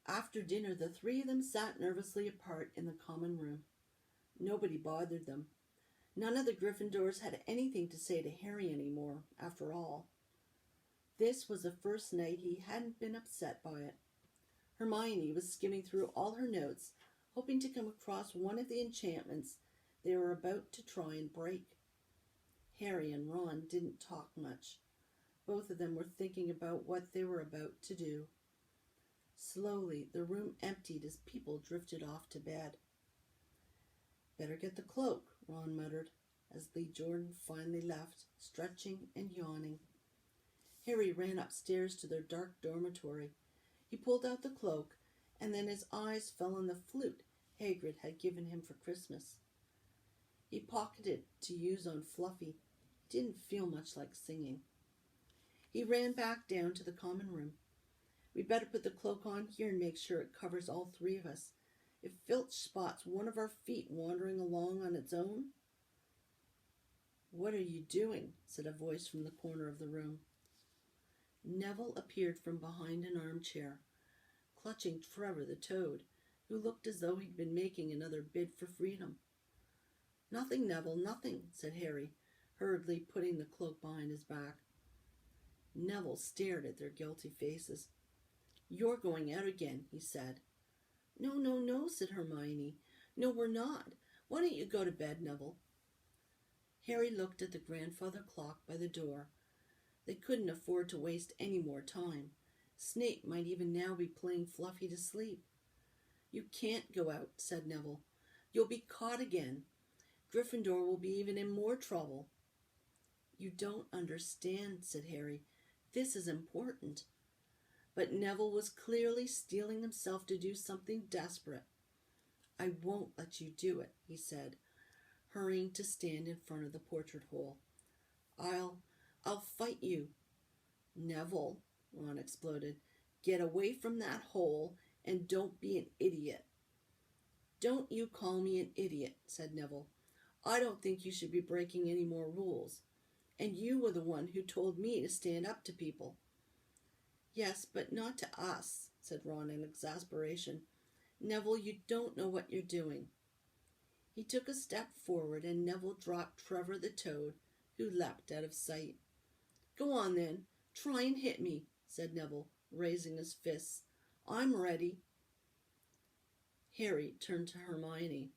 After dinner, the three of them sat nervously apart in the common room. Nobody bothered them. None of the Gryffindors had anything to say to Harry anymore, after all. This was the first night he hadn't been upset by it. Hermione was skimming through all her notes, hoping to come across one of the enchantments they were about to try and break. Harry and Ron didn't talk much. Both of them were thinking about what they were about to do. Slowly, the room emptied as people drifted off to bed. "Better get the cloak," Ron muttered, as Lee Jordan finally left, stretching and yawning. Harry ran upstairs to their dark dormitory. He pulled out the cloak, and then his eyes fell on the flute Hagrid had given him for Christmas. He pocketed it to use on Fluffy. He didn't feel much like singing. He ran back down to the common room. "We'd better put the cloak on here and make sure it covers all three of us. If Filch spots one of our feet wandering along on its own..." "What are you doing?" said a voice from the corner of the room. Neville appeared from behind an armchair, clutching Trevor the Toad, who looked as though he'd been making another bid for freedom. "Nothing, Neville, nothing," said Harry, hurriedly putting the cloak behind his back. Neville stared at their guilty faces. "You're going out again," he said. "No, no, no," said Hermione. "No, we're not. Why don't you go to bed, Neville?" Harry looked at the grandfather clock by the door. They couldn't afford to waste any more time. Snape might even now be playing Fluffy to sleep. "You can't go out," said Neville. "You'll be caught again. Gryffindor will be even in more trouble." "You don't understand," said Harry. "This is important." But Neville was clearly steeling himself to do something desperate. "I won't let you do it," he said, hurrying to stand in front of the portrait hole. I'll fight you." "Neville," Ron exploded, "get away from that hole and don't be an idiot." "Don't you call me an idiot," said Neville. "I don't think you should be breaking any more rules. And you were the one who told me to stand up to people." "Yes, but not to us," said Ron in exasperation. "Neville, you don't know what you're doing." He took a step forward and Neville dropped Trevor the Toad, who leapt out of sight. "Go on then, try and hit me," said Neville, raising his fists. "I'm ready." Harry turned to Hermione.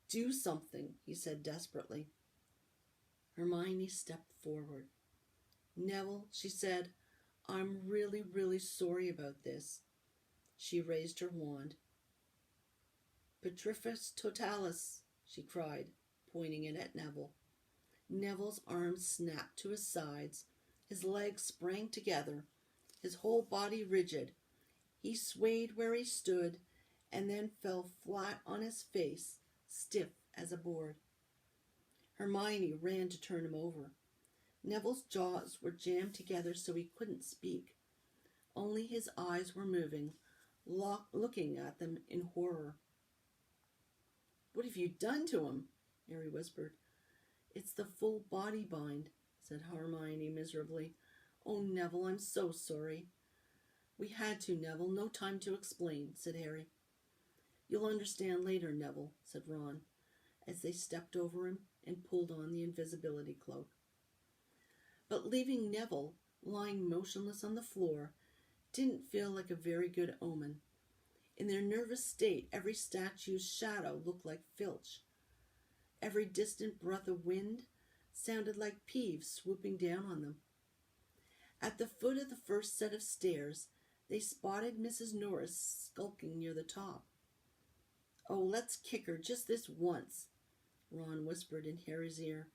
"Do something," he said desperately. Hermione stepped forward. "Neville," she said, "I'm really, really sorry about this." She raised her wand. "Petrificus totalis," she cried, pointing it at Neville. Neville's arms snapped to his sides. His legs sprang together, his whole body rigid. He swayed where he stood and then fell flat on his face, stiff as a board. Hermione ran to turn him over. Neville's jaws were jammed together so he couldn't speak. Only his eyes were moving, looking at them in horror. "What have you done to him?" Harry whispered. "It's the full body bind," said Hermione miserably. "Oh, Neville, I'm so sorry." "We had to, Neville. No time to explain," said Harry. "You'll understand later, Neville," said Ron, as they stepped over him and pulled on the invisibility cloak. But leaving Neville lying motionless on the floor didn't feel like a very good omen. In their nervous state, every statue's shadow looked like Filch. Every distant breath of wind sounded like Peeves swooping down on them. At the foot of the first set of stairs, they spotted Mrs. Norris skulking near the top. "Oh, let's kick her just this once," Ron whispered in Harry's ear,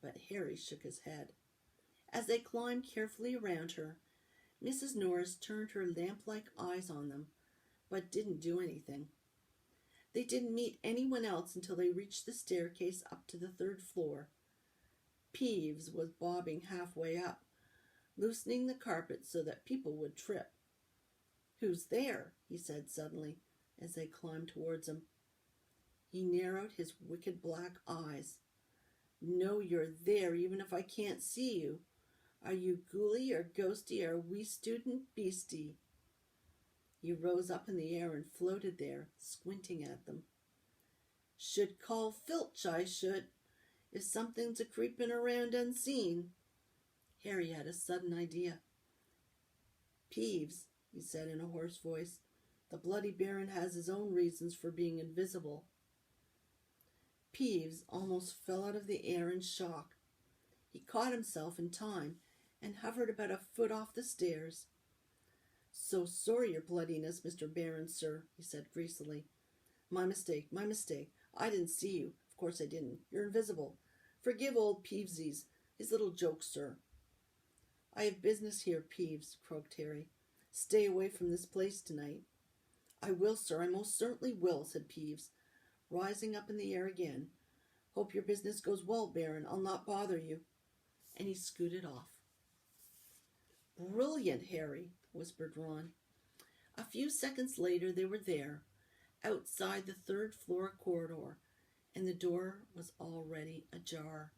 but Harry shook his head. As they climbed carefully around her, Mrs. Norris turned her lamp-like eyes on them, but didn't do anything. They didn't meet anyone else until they reached the staircase up to the third floor. Peeves was bobbing halfway up, loosening the carpet so that people would trip. "Who's there?" he said suddenly, as they climbed towards him. He narrowed his wicked black eyes. "Know you're there even if I can't see you. Are you ghouly or ghosty or wee student beastie?" He rose up in the air and floated there, squinting at them. "Should call Filch, I should, if something's a creepin' around unseen." Harry had a sudden idea. "Peeves," he said in a hoarse voice, "the Bloody Baron has his own reasons for being invisible." Peeves almost fell out of the air in shock. He caught himself in time and hovered about a foot off the stairs. "So sorry, your bloodiness, Mr. Baron, sir," he said greasily. My mistake. I didn't see you. Of course I didn't. You're invisible. Forgive old Peevesies, his little jokes, sir." "I have business here, Peeves," croaked Harry. "Stay away from this place tonight." "I will, sir, I most certainly will," said Peeves, rising up in the air again. "Hope your business goes well, Baron. I'll not bother you." And he scooted off. "Brilliant, Harry," whispered Ron. A few seconds later they were there, outside the third-floor corridor, and the door was already ajar.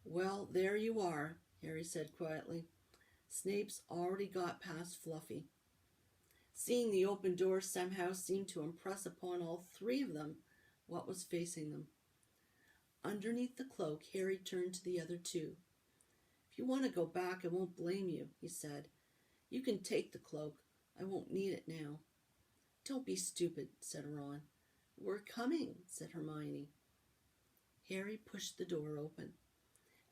"Well, there you are," Harry said quietly. "Snape's already got past Fluffy." Seeing the open door somehow seemed to impress upon all three of them what was facing them. Underneath the cloak, Harry turned to the other two. "If you want to go back, I won't blame you," he said. "You can take the cloak. I won't need it now." "Don't be stupid," said Ron. "We're coming," said Hermione. Harry pushed the door open.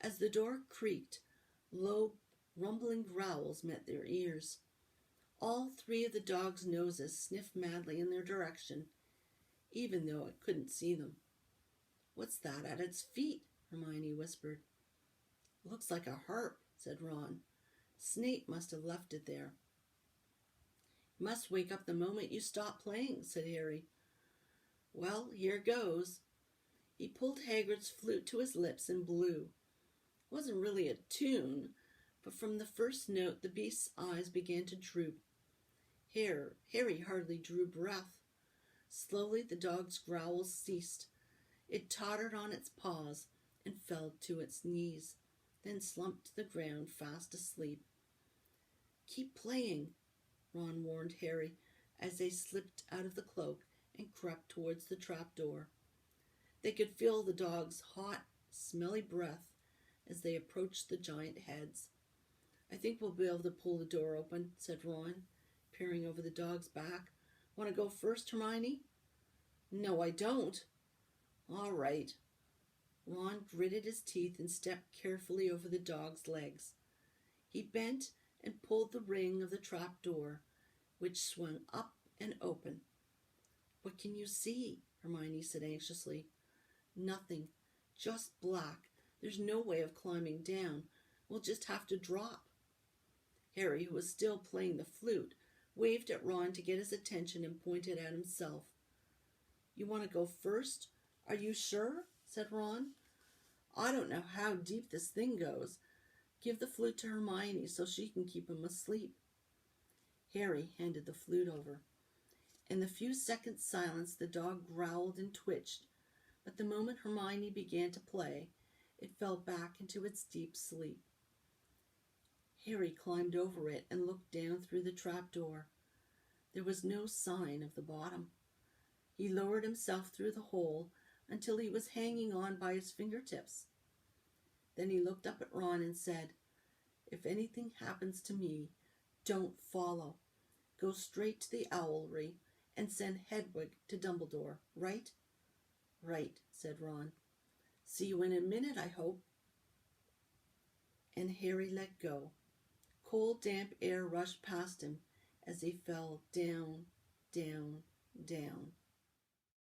As the door creaked, low, rumbling growls met their ears. All three of the dogs' noses sniffed madly in their direction, even though it couldn't see them. "What's that at its feet?" Hermione whispered. "Looks like a harp," said Ron. "Snape must have left it there." "You must wake up the moment you stop playing," said Harry. "Well, here goes." He pulled Hagrid's flute to his lips and blew. It wasn't really a tune, but from the first note the beast's eyes began to droop. Harry hardly drew breath. Slowly the dog's growls ceased. It tottered on its paws and fell to its knees, then slumped to the ground fast asleep. "Keep playing," Ron warned Harry as they slipped out of the cloak and crept towards the trapdoor. They could feel the dog's hot, smelly breath as they approached the giant heads. "I think we'll be able to pull the door open," said Ron, peering over the dog's back. "Want to go first, Hermione?" "No, I don't." "All right." Ron gritted his teeth and stepped carefully over the dog's legs. He bent and pulled the ring of the trap door, which swung up and open. "What can you see?" Hermione said anxiously. "Nothing. Just black. There's no way of climbing down. We'll just have to drop." Harry, who was still playing the flute, waved at Ron to get his attention and pointed at himself. "You want to go first? Are you sure?" said Ron. "I don't know how deep this thing goes. Give the flute to Hermione so she can keep him asleep." Harry handed the flute over. In the few seconds' silence the dog growled and twitched, but the moment Hermione began to play, it fell back into its deep sleep. Harry climbed over it and looked down through the trapdoor. There was no sign of the bottom. He lowered himself through the hole until he was hanging on by his fingertips. Then he looked up at Ron and said, "If anything happens to me, don't follow. Go straight to the owlery and send Hedwig to Dumbledore, right?" "Right," said Ron. "See you in a minute, I hope." And Harry let go. Cold, damp air rushed past him as he fell down, down, down.